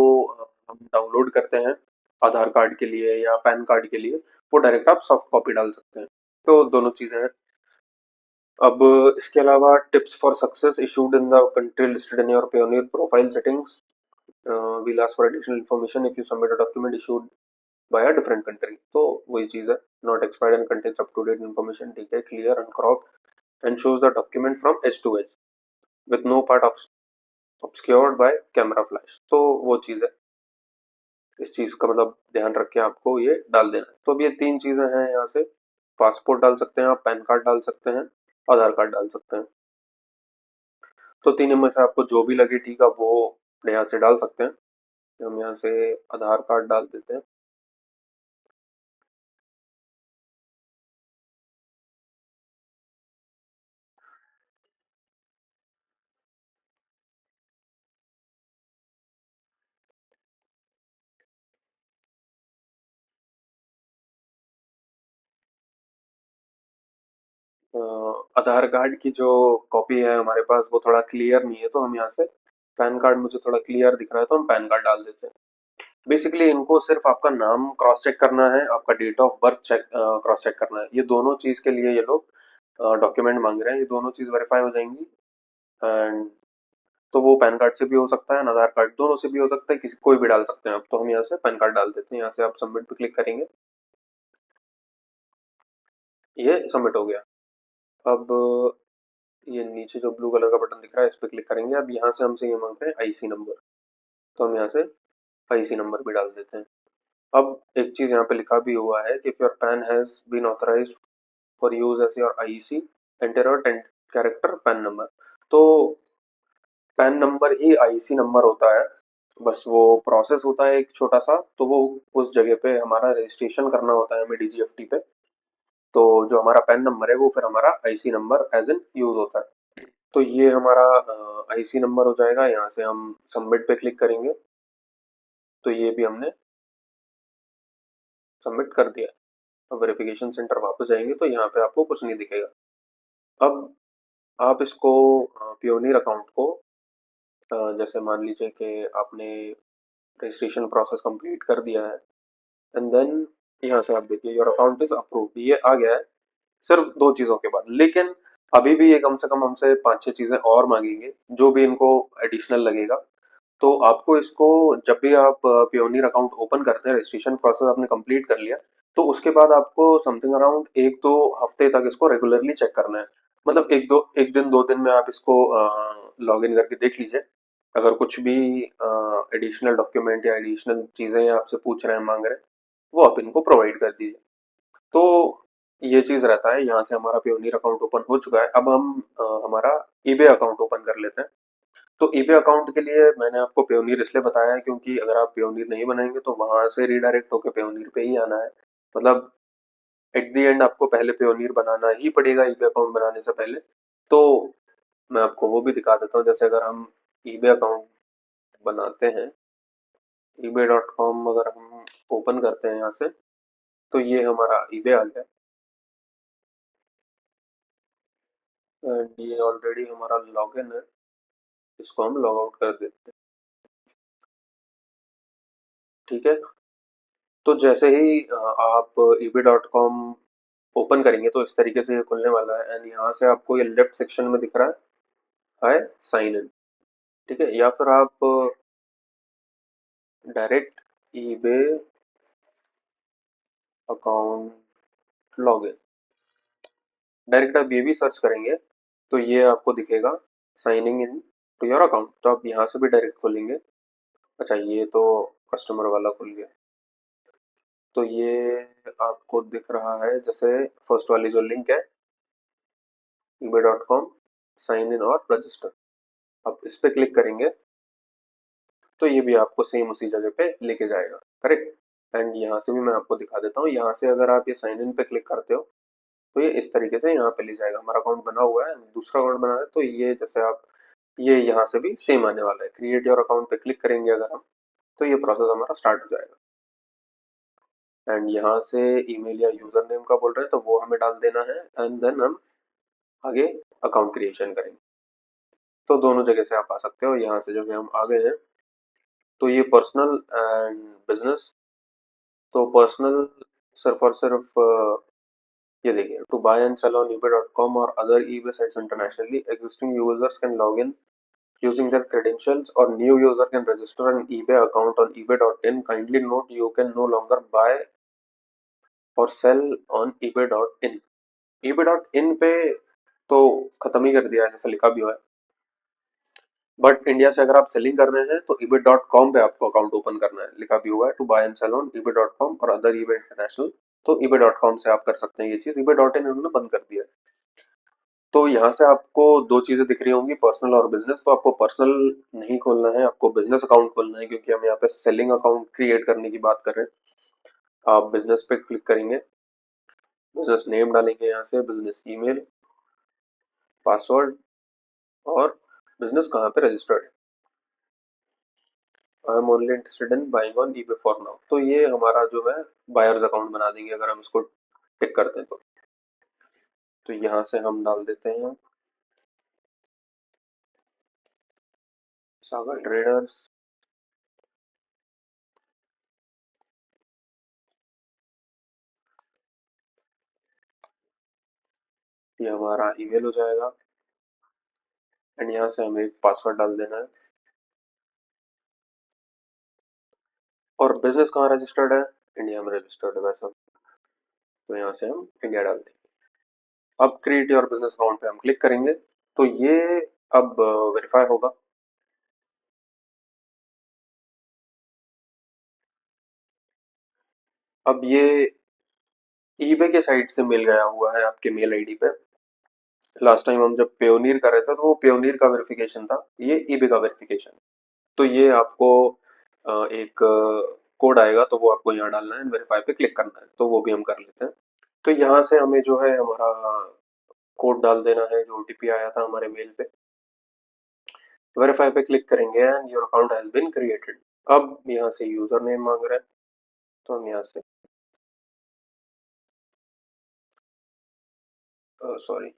हम डाउनलोड करते हैं आधार कार्ड के लिए या पैन कार्ड के लिए, वो डायरेक्ट आप सॉफ्ट कॉपी डाल सकते हैं। तो दोनों चीज़ें हैं। अब इसके अलावा tips for success issued in the country listed in your Payoneer profile settings. Will ask for additional information if you submit a document issued by a different country. तो वही चीज़ है, not expired and contains up to date information, ठीक है, clear uncropped and shows the document from edge to edge with no part obscured by camera flash. तो वो चीज़ है, इस चीज़ का मतलब ध्यान रख के आपको ये डाल देना है। तो अब ये 3 चीज़ें हैं यहाँ से, पासपोर्ट डाल सकते हैं आप, पैन कार्ड डाल सकते हैं, आधार कार्ड डाल सकते हैं। तो तीनों में से आपको जो भी लगे ठीक है, वो यहाँ से डाल सकते हैं। हम यहाँ से आधार कार्ड डाल देते हैं। आधार कार्ड की जो कॉपी है हमारे पास वो थोड़ा क्लियर नहीं है, तो हम यहाँ से, पैन कार्ड मुझे थोड़ा क्लियर दिख रहा है तो हम पैन कार्ड डाल देते हैं। बेसिकली इनको सिर्फ आपका नाम क्रॉस चेक करना है, आपका date of birth check cross check करना है। ये दोनों चीज़ के लिए ये लोग डॉक्यूमेंट मांग रहे हैं, ये दोनों चीज़ वेरीफाई हो जाएंगी। एंड तो वो पैन कार्ड से भी हो सकता है, आधार कार्ड, दोनों से भी हो सकता है, किसी कोई भी डाल सकते हैं आप। तो हम यहाँ से पैन कार्ड डाल देते हैं, यहाँ से आप सबमिट पे क्लिक करेंगे, ये सबमिट हो गया। अब ये नीचे जो ब्लू कलर का बटन दिख रहा है इस पे क्लिक करेंगे। अब यहाँ से हमसे ये मांग रहे हैं आईसी नंबर, तो हम यहाँ से आईसी नंबर भी डाल देते हैं। अब एक चीज यहाँ पे लिखा भी हुआ है कि if your PAN has been authorised for use as your IC, enter your 10 character PAN number. तो पैन नंबर ही आईसी नंबर होता है, बस वो प्रोसेस होता है एक छोटा सा, तो वो उस जगह पे हमारा रजिस्ट्रेशन करना होता है हमें डीजीएफटी पे। तो जो हमारा पैन नंबर है वो फिर हमारा IC number as in use होता है। तो ये हमारा आईसी नंबर हो जाएगा। यहाँ से हम सबमिट पे क्लिक करेंगे, तो ये भी हमने सबमिट कर दिया। अब वेरिफिकेशन सेंटर वापस जाएंगे तो यहाँ पे आपको कुछ नहीं दिखेगा। अब आप इसको पियोनियर अकाउंट को जैसे मान लीजिए कि आपने रजिस्ट्रेशन प्रोसेस कंप्लीट कर दिया है, एंड देन यहाँ से आप देखिए योर अकाउंट इज अप्रूव्ड, ये आ गया है सिर्फ 2 चीज़ों के बाद। लेकिन अभी भी ये कम से कम हमसे 5-6 चीज़ें और मांगेंगे, जो भी इनको एडिशनल लगेगा। तो आपको इसको, जब भी आप पियोनियर अकाउंट ओपन करते हैं, रजिस्ट्रेशन प्रोसेस आपने कंप्लीट कर लिया, तो उसके बाद आपको समथिंग अराउंड 1-2 हफ्ते तक इसको रेगुलरली चेक करना है। मतलब 1 दिन 2 दिन में आप इसको लॉग इन करके देख लीजिए। अगर कुछ भी एडिशनल डॉक्यूमेंट या एडिशनल चीज़ें आपसे पूछ रहे हैं, मांग रहे हैं, वो आप इनको प्रोवाइड कर दीजिए। तो ये चीज़ रहता है। यहाँ से हमारा पियोनियर अकाउंट ओपन हो चुका है। अब हम हमारा ईबे अकाउंट ओपन कर लेते हैं। तो ईबे अकाउंट के लिए मैंने आपको पियोनियर इसलिए बताया है क्योंकि अगर आप पियोनियर नहीं बनाएंगे तो वहां से रीडायरेक्ट होकर पियोनियर पे ही आना है। मतलब एट द एंड आपको पहले पियोनियर बनाना ही पड़ेगा ईबे अकाउंट बनाने से पहले। तो मैं आपको वो भी दिखा देता हूँ। जैसे अगर हम ईबे अकाउंट बनाते हैं, ebay.com अगर हम ओपन करते हैं यहाँ से, तो ये हमारा ईबे आ गया। एंड ये ऑलरेडी हमारा लॉगिन है, इसको हम लॉग आउट कर देते हैं। ठीक है, तो जैसे ही आप ebay.com ओपन करेंगे तो इस तरीके से ये खुलने वाला है। एंड यहाँ से आपको ये लेफ्ट सेक्शन में दिख रहा है हाय साइन इन, ठीक है, या फिर आप direct eBay account login, direct आप ये भी सर्च करेंगे तो ये आपको दिखेगा signing in to your account. तो आप यहाँ से भी डायरेक्ट खोलेंगे। अच्छा, ये तो कस्टमर वाला खुल गया। तो ये आपको दिख रहा है जैसे फर्स्ट वाली जो लिंक है ebay.com साइन इन और रजिस्टर, आप इस पे क्लिक करेंगे तो ये भी आपको सेम उसी जगह पे लेके जाएगा, करेक्ट। एंड यहाँ से भी मैं आपको दिखा देता हूँ। यहाँ से अगर आप ये साइन इन पे क्लिक करते हो तो ये इस तरीके से यहाँ पे ले जाएगा। हमारा अकाउंट बना हुआ है, दूसरा अकाउंट बना है, तो ये जैसे आप, ये यहाँ से भी सेम आने वाला है। क्रिएट योर अकाउंट पे क्लिक करेंगे अगर हम, तो ये प्रोसेस हमारा स्टार्ट हो जाएगा। एंड यहाँ से ईमेल या यूजर नेम का बोल रहे हैं तो वो हमें डाल देना है। एंड देन हम आगे अकाउंट क्रिएशन करेंगे। तो दोनों जगह से आप आ सकते हो। यहाँ से जैसे हम आ गए हैं तो ये पर्सनल एंड बिजनेस। तो पर्सनल सिर्फ और सिर्फ ये देखिए, to buy and sell on ebay.com और other eBay sites internationally, existing users can log in Using their credentials or new user can register an eBay account on ebay.in. Kindly note you can no longer buy और cell on ebay.in. ebay.in पे तो खत्म ही कर दिया है जैसा लिखा भी हुआ है, बट इंडिया से अगर आप सेलिंग कर रहे हैं तो ebay.com पे आपको अकाउंट ओपन करना है, लिखा भी हुआ है to buy and sell on ebay.com और अदर ebay इंटरनेशनल। तो ebay.com से आप कर सकते हैं ये चीज, ebay.in इन्होंने बंद कर दिया है। तो यहाँ से आपको दो चीजें दिख रही होंगी, पर्सनल और बिजनेस। तो आपको पर्सनल नहीं खोलना है, आपको बिजनेस अकाउंट खोलना है, क्योंकि हम यहाँ पे सेलिंग अकाउंट क्रिएट करने की बात कर रहे हैं। आप बिजनेस पे क्लिक करेंगे, बिजनेस नेम डालेंगे, यहाँ से बिजनेस ईमेल, पासवर्ड और बिजनेस कहाँ पे रजिस्टर्ड है। I am only interested in buying on eBay for now. तो ये हमारा जो है बायर्स अकाउंट बना देंगे अगर हम इसको टिक करते हैं तो यहाँ से हम डाल देते हैं सागर ट्रेडर्स। ये हमारा ईमेल हो जाएगा एंड यहाँ से हमें एक पासवर्ड डाल देना है। और बिजनेस कहाँ रजिस्टर्ड है, इंडिया में रजिस्टर्ड है वैसा, तो यहाँ से हम इंडिया डाल देंगे। अब क्रिएट योर बिजनेस अकाउंट पे हम क्लिक करेंगे तो ये अब वेरीफाई होगा। अब ये ईबे के साइट से मेल गया हुआ है आपके मेल आईडी पे। लास्ट टाइम हम जब पेयोनियर कर रहे थे तो वो पेयोनियर का वेरिफिकेशन था, ये ईबे का वेरिफिकेशन। तो ये आपको एक कोड आएगा तो वो आपको यहाँ डालना है, वेरीफाई पे क्लिक करना है, तो वो भी हम कर लेते हैं। तो यहाँ से हमें जो है हमारा कोड डाल देना है जो ओटीपी आया था हमारे मेल पे। वेरीफाई पे क्लिक करेंगे and your account has been created. अब यहाँ से यूजर नेम मांग रहा है तो हम यहाँ से सॉरी,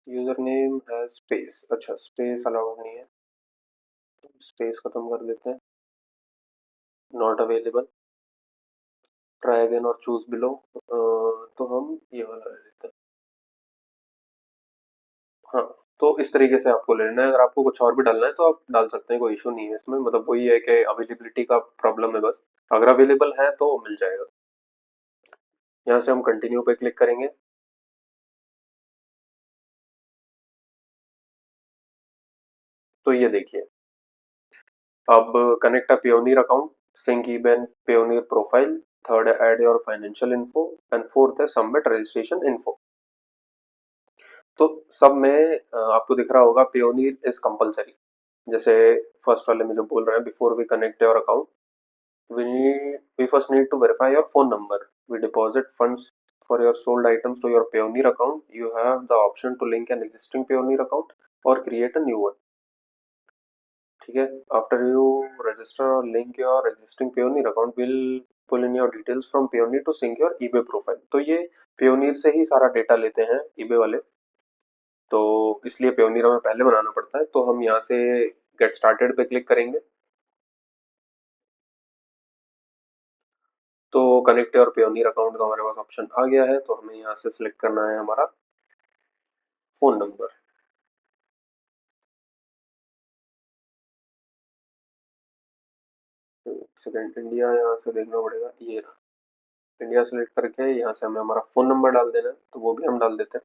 यूजर नेम है स्पेस, अच्छा स्पेस अलाउड नहीं है, स्पेस खत्म कर देते हैं। नॉट अवेलेबल, ट्राई अगेन और चूज बिलो, तो हम ये वाला ले लेते हैं। हाँ, तो इस तरीके से आपको ले लेना है। अगर आपको कुछ और भी डालना है तो आप डाल सकते हैं, कोई इशू नहीं है इसमें। मतलब वही है कि अवेलेबिलिटी का प्रॉब्लम है बस, अगर अवेलेबल है तो मिल जाएगा। यहाँ से हम कंटिन्यू पे क्लिक करेंगे तो ये देखिए अब connect a Payoneer account, sync eBay and Payoneer profile, third add your financial info and fourth है सबमिट रजिस्ट्रेशन इन्फो। तो सब में आपको दिख रहा होगा पेयोनियर इज कंपलसरी। जैसे फर्स्ट वाले में जो बोल रहे हैं, before we connect your account we first need to verify your phone number. We deposit funds for your sold items to your Payoneer account. You have the option to link an existing Payoneer account or create a new one. ठीक है, after you register or link your existing Payoneer account, we'll pull in your details from Payoneer to sync your eBay profile. तो ये Payoneer से ही सारा data लेते हैं eBay वाले, तो इसलिए Payoneer हमें पहले बनाना पड़ता है। तो हम यहाँ से गेट स्टार्टेड पे क्लिक करेंगे तो कनेक्ट और पेयोनियर अकाउंट का हमारे पास ऑप्शन आ गया है। तो हमें यहाँ से सिलेक्ट करना है हमारा फोन नंबर। सेकंड इंडिया यहाँ से देखना पड़ेगा, ये रहा इंडिया। सेलेक्ट करके यहाँ से हमें हमारा फोन नंबर डाल देना है, तो वो भी हम डाल देते हैं।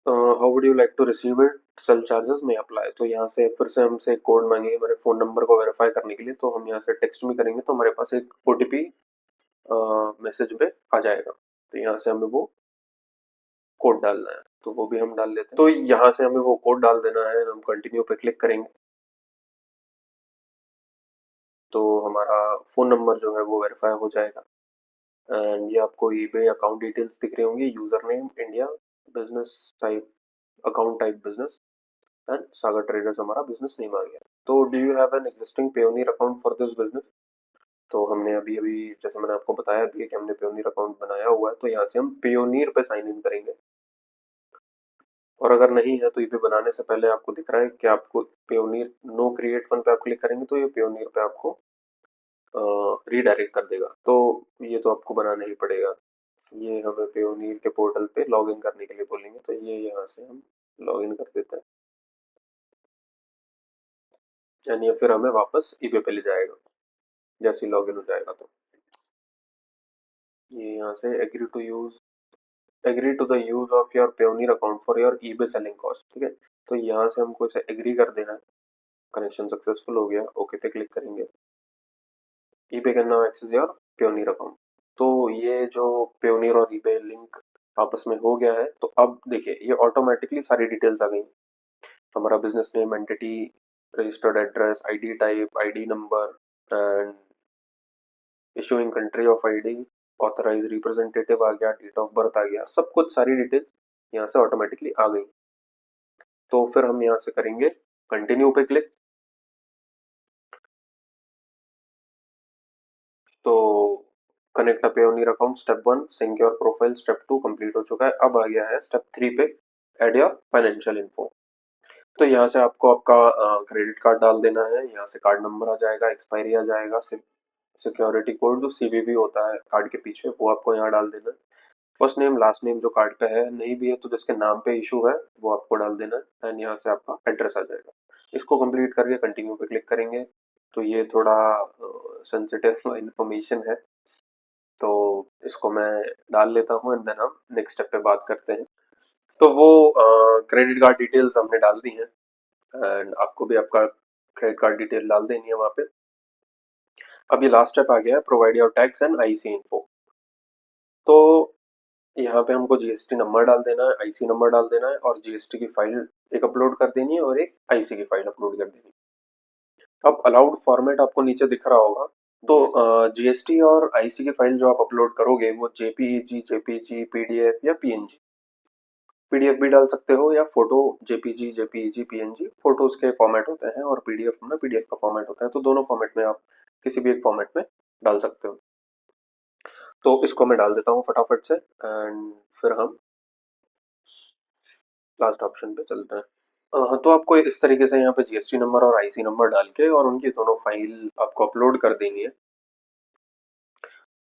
How would you like to receive it, sale charges में अप्लाई। तो यहाँ से फिर से हमसे कोड मांगेंगे हमारे फोन नंबर को वेरीफाई करने के लिए, तो हम यहाँ से टेक्स्ट में करेंगे तो हमारे पास एक ओटीपी मैसेज में आ जाएगा। तो यहाँ से हमें वो कोड डालना है, तो वो भी हम डाल लेते हैं। तो यहाँ से हमें वो कोड डाल देना है, हम कंटिन्यू पे क्लिक करेंगे तो हमारा फ़ोन नंबर जो है वो वेरीफाई हो जाएगा। एंड ये आपको ईबे अकाउंट डिटेल्स दिख रही होंगी, user name India, business type account type business and Sagar traders हमारा बिजनेस नेम आ गया। तो do you have an existing Payoneer account for this business. तो हमने अभी अभी जैसे मैंने आपको बताया भी कि हमने पेयोनियर अकाउंट बनाया हुआ है, तो यहाँ से हम पेयोनियर पे साइन इन करेंगे। और अगर नहीं है तो ईबे बनाने से पहले आपको दिख रहा है कि आपको पेयोनियर नो क्रिएट वन पे आप क्लिक करेंगे तो ये पेयोनियर पे आपको रीडायरेक्ट कर देगा। तो ये तो आपको बनाना ही पड़ेगा। ये हमें पेयोनियर के पोर्टल पे लॉगिन करने के लिए बोलेंगे, तो ये यहाँ से हम लॉगिन कर देते हैं, यानी ये फिर हमें वापस ईबे पे ले जाएगा जैसे ही लॉगिन हो जाएगा। तो ये यहाँ से agree to the use of your Payoneer account for your eBay selling cost, ठीक है। तो यहाँ से हमको इसे एग्री कर देना है। कनेक्शन सक्सेसफुल हो गया, ओके पे क्लिक करेंगे। EBay can now access your Payoneer account. तो ये जो पेयोनियर और ईबे लिंक आपस में हो गया है, तो अब देखिए ये ऑटोमेटिकली सारी डिटेल्स आ गई। हमारा business name, entity, registered address, ID type, ID number and issuing country of ID, authorize representative आ गया, डेट ऑफ बर्थ आ गया, सब कुछ सारी डिटेल यहाँ से ऑटोमेटिकली आ गई। तो फिर हम यहाँ से करेंगे कंटिन्यू पे क्लिक। तो connect a Payoneer account step 1, sync your profile step 2 complete हो चुका है। अब आ गया है स्टेप 3 पे, ऐड योर फाइनेंशियल इन्फो। तो यहाँ से आपको आपका क्रेडिट कार्ड डाल देना है, यहाँ से कार्ड नंबर आ जाएगा, एक्सपायरी आ जाएगा, सिक्योरिटी कोड जो सीवीवी होता है कार्ड के पीछे वो आपको यहाँ डाल देना है। फर्स्ट नेम लास्ट नेम जो कार्ड पे है, नहीं भी है तो जिसके नाम पे इशू है वो आपको डाल देना है, एंड यहाँ से आपका एड्रेस आ जाएगा। इसको कंप्लीट करके कंटिन्यू पे क्लिक करेंगे। तो ये थोड़ा सेंसिटिव इंफॉर्मेशन है, तो इसको मैं डाल लेता हूँ एंड देन हम नेक्स्ट स्टेप पे बात करते हैं। तो वो क्रेडिट कार्ड डिटेल्स हमने डाल दी हैं, एंड आपको भी आपका क्रेडिट कार्ड डिटेल डाल देनी है वहाँ पे। अब ये लास्ट स्टेप आ गया है, provide your tax and IC info. तो यहाँ पे हमको जीएसटी नंबर डाल देना है, आईसी नंबर डाल देना है, और जीएसटी की फाइल एक अपलोड कर देनी है और एक आईसी की फाइल अपलोड कर देनी है। अब अलाउड फॉर्मेट आपको नीचे दिख रहा होगा। तो जीएसटी और आईसी की फाइल जो आप अपलोड करोगे वो जेपीईजी, जेपीजी, पीडीएफ या पीएनजी, पीडीएफ भी डाल सकते हो या photo, JPG, JPEG, PNG photos के फॉर्मेट होते हैं और पीडीएफ में पीडीएफ का फॉर्मेट होता है, तो दोनों फॉर्मेट में आप किसी भी एक फॉर्मेट में डाल सकते हो। तो इसको मैं डाल देता हूँ फटाफट से, एंड फिर हम लास्ट ऑप्शन पे चलते हैं। तो आपको इस तरीके से यहाँ पे जीएसटी नंबर और आईसी नंबर डाल के और उनकी दोनों फाइल आपको अपलोड कर देनी है,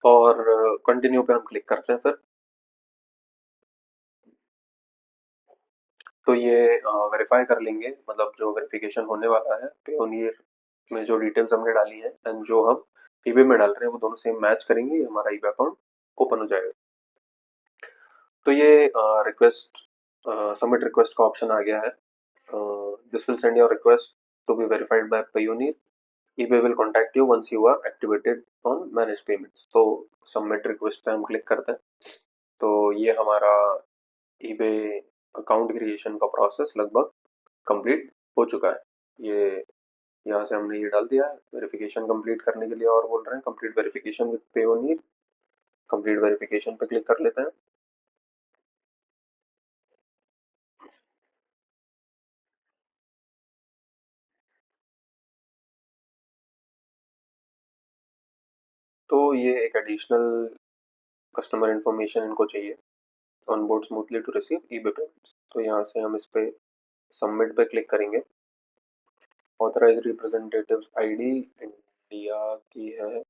और कंटिन्यू पे हम क्लिक करते हैं फिर। तो ये वेरीफाई कर लेंगे, मतलब जो वेरिफिकेशन होने वाला है पेयोनियर में जो डिटेल्स हमने डाली है एंड जो हम ईबे में डाल रहे हैं वो दोनों सेम मैच करेंगे, हमारा ईबे अकाउंट ओपन हो जाएगा। तो ये रिक्वेस्ट सबमिट रिक्वेस्ट का ऑप्शन आ गया है। This will send your request to be verified by Payoneer, eBay will contact you once you are activated on manage payments। तो सबमिट रिक्वेस्ट पे हम क्लिक करते हैं। तो ये हमारा eBay अकाउंट क्रिएशन का प्रोसेस लगभग कंप्लीट हो चुका है। ये यहाँ से हमने ये डाल दिया है। वेरिफिकेशन कंप्लीट करने के लिए और बोल रहे हैं complete verification with Payoneer, complete verification पे क्लिक कर लेते हैं। तो ये एक एडिशनल कस्टमर इन्फॉर्मेशन इनको चाहिए, onboard smoothly to receive eBay payments. तो यहाँ से हम इस पे सबमिट पे क्लिक करेंगे। ऑथराइज रिप्रेजेंटेटिव आईडी इंडिया की है,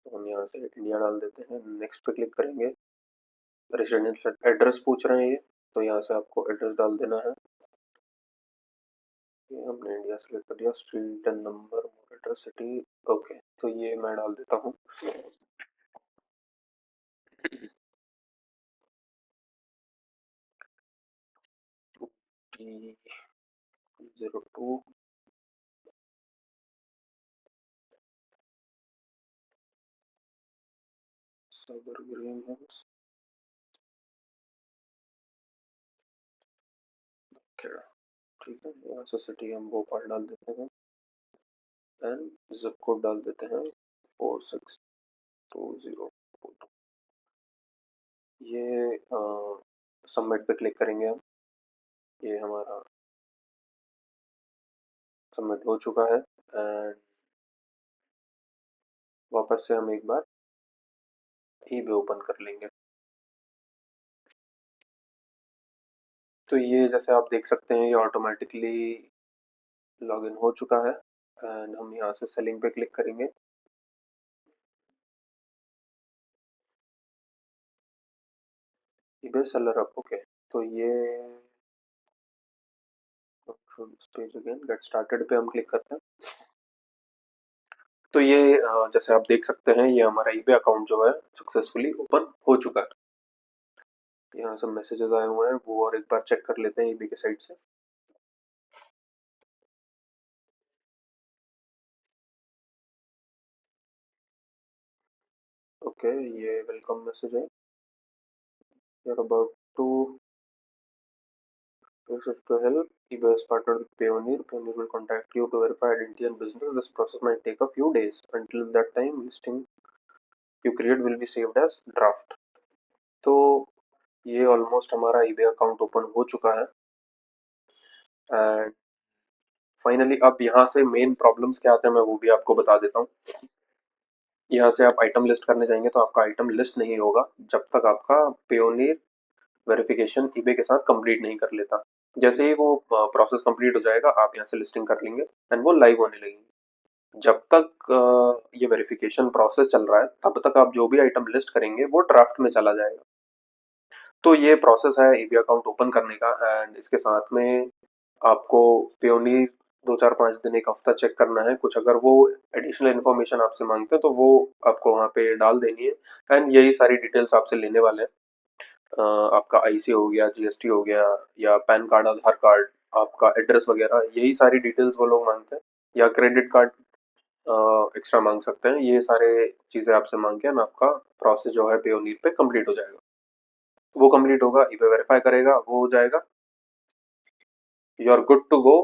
तो हम यहाँ से इंडिया डाल देते हैं, नेक्स्ट पे क्लिक करेंगे। रेजिडेंशियल एड्रेस पूछ रहे हैं ये, तो यहाँ से आपको एड्रेस डाल देना है। ये हमने इंडिया सेलेक्ट कर दिया, street and number, address, city, okay. तो ये मैं डाल देता हूँ T02 सागर ग्रीन हिल्स खेड़ा, ठीक है। यहाँ से सिटी हम भोपाल डाल देते हैं एंड जिप कोड डाल देते हैं 4620। ये सबमिट पे क्लिक करेंगे हम। ये हमारा सबमिट हो चुका है, एंड वापस से हम एक बार ईबे ओपन कर लेंगे। तो ये जैसे आप देख सकते हैं ये ऑटोमेटिकली लॉगिन हो चुका है एंड हम यहाँ से सेलिंग पे क्लिक करेंगे। EBay seller up, okay. तो ये पेज अगेन गेट स्टार्टेड पे हम क्लिक करते हैं। तो ये जैसे आप देख सकते हैं ये हमारा ईबे अकाउंट जो है सक्सेसफुली ओपन हो चुका है। यहाँ सब मैसेजेस आए हुए हैं वो और एक बार चेक कर लेते हैं ईबे के साइड से। ओके, ये वेलकम मैसेज है। You're about to process to help. eBay has partnered with Payoneer. Payoneer will contact you to verify identity and business. This process might take a few days. Until that time, listing you create will be saved as draft. तो ये almost हमारा eBay account open हो चुका है and finally अब यहाँ से main problems क्या आते हैं मैं वो भी आपको बता देता हूँ। यहाँ से आप आइटम लिस्ट करने जाएंगे तो आपका आइटम लिस्ट नहीं होगा जब तक आपका पेयोनियर वेरिफिकेशन ईबे के साथ कंप्लीट नहीं कर लेता। जैसे ही वो प्रोसेस कंप्लीट हो जाएगा आप यहाँ से लिस्टिंग कर लेंगे एंड वो लाइव होने लगेंगे। जब तक ये वेरिफिकेशन प्रोसेस चल रहा है तब तक आप जो भी आइटम लिस्ट करेंगे वो ड्राफ्ट में चला जाएगा। तो ये प्रोसेस है ईबे अकाउंट ओपन करने का एंड इसके साथ में आपको पेयोनियर 2 4 5 दिन एक हफ्ता चेक करना है। कुछ अगर वो एडिशनल इन्फॉर्मेशन आपसे मांगते हैं तो वो आपको वहाँ पे डाल देनी है एंड यही सारी डिटेल्स आपसे लेने वाले हैं। आपका आईसी हो गया, जीएसटी हो गया या पैन कार्ड, आधार कार्ड, आपका एड्रेस वगैरह यही सारी डिटेल्स वो लोग मांगते हैं या क्रेडिट कार्ड एक्स्ट्रा मांग सकते हैं। ये सारे चीज़ें आपसे मांग के ना आपका प्रोसेस जो है पेयोनियर पे कंप्लीट हो जाएगा। वो कंप्लीट होगा, ईबे वेरीफाई करेगा, वो हो जाएगा, you are good to go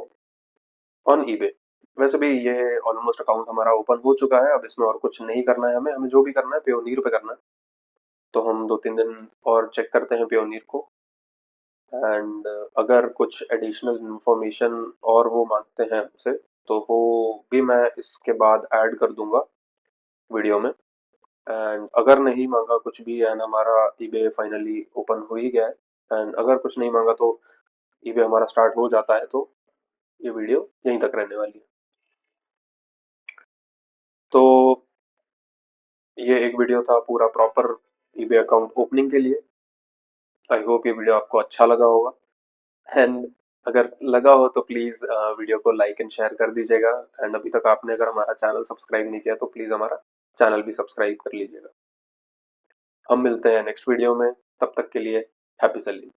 on eBay. वैसे भी ये ऑलमोस्ट अकाउंट हमारा ओपन हो चुका है। अब इसमें और कुछ नहीं करना है, हमें हमें जो भी करना है पेयोनियर पे करना है। तो हम 2 3 दिन और चेक करते हैं पेयोनियर को एंड अगर कुछ एडिशनल इंफॉर्मेशन और वो मांगते हैं हमसे तो वो भी मैं इसके बाद ऐड कर दूंगा वीडियो में। एंड अगर नहीं मांगा कुछ भी एंड हमारा ईबे फाइनली ओपन हो ही गया है एंड अगर कुछ नहीं मांगा तो ईबे हमारा स्टार्ट हो जाता है तो ये वीडियो यहीं तक रहने वाली है। तो ये एक वीडियो था पूरा प्रॉपर ईबे अकाउंट ओपनिंग के लिए। आई होप ये वीडियो आपको अच्छा लगा होगा एंड अगर लगा हो तो प्लीज़ वीडियो को लाइक एंड शेयर कर दीजिएगा एंड अभी तक आपने अगर हमारा चैनल सब्सक्राइब नहीं किया तो प्लीज़ हमारा चैनल भी सब्सक्राइब कर लीजिएगा। हम मिलते हैं नेक्स्ट वीडियो में, तब तक के लिए हैप्पी सेलिंग।